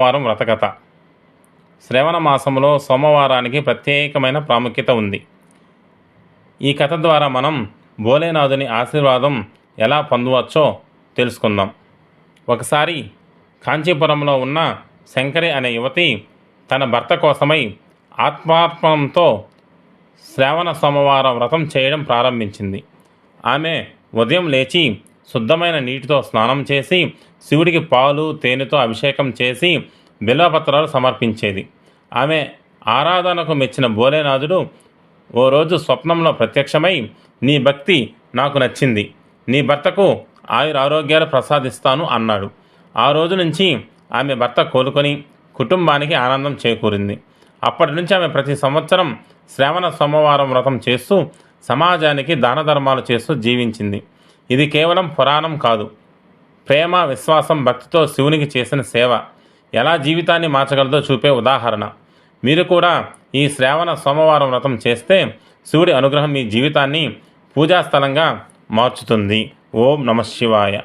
వారం వ్రతకథ. శ్రవణ మాసంలో సోమవారానికి ప్రత్యేకమైన ప్రాముఖ్యత ఉంది. ఈ కథ ద్వారా మనం భోలేనాథుని ఆశీర్వాదం ఎలా పొందవచ్చో తెలుసుకుందాం. ఒకసారి కాంచీపురంలో ఉన్న శంకరి అనే యువతి తన భర్త కోసమై ఆత్మార్పణంతో శ్రావణ సోమవారం వ్రతం చేయడం ప్రారంభించింది. ఆమె ఉదయం లేచి శుద్ధమైన నీటితో స్నానం చేసి శివుడికి పాలు తేనెతో అభిషేకం చేసి బిల్వపత్రాలు సమర్పించేది. ఆమె ఆరాధనకు మెచ్చిన భోలేనాథుడు ఓ రోజు స్వప్నంలో ప్రత్యక్షమై, నీ భక్తి నాకు నచ్చింది, నీ భర్తకు ఆయురారోగ్యాలు ప్రసాదిస్తాను అన్నాడు. ఆ రోజు నుంచి ఆమె భర్త కోలుకొని కుటుంబానికి ఆనందం చేకూరింది. అప్పటి నుంచి ఆమె ప్రతి సంవత్సరం శ్రావణ సోమవారం వ్రతం చేస్తూ సమాజానికి దాన ధర్మాలు చేస్తూ జీవించింది. ఇది కేవలం పురాణం కాదు, ప్రేమ, విశ్వాసం, భక్తితో శివునికి చేసిన సేవ ఎలా జీవితాన్ని మార్చగలదో చూపే ఉదాహరణ. మీరు కూడా ఈ శ్రావణ సోమవారం వ్రతం చేస్తే శివుడి అనుగ్రహం మీ జీవితాన్ని పూజాస్థలంగా మార్చుతుంది. ఓం నమః శివాయ.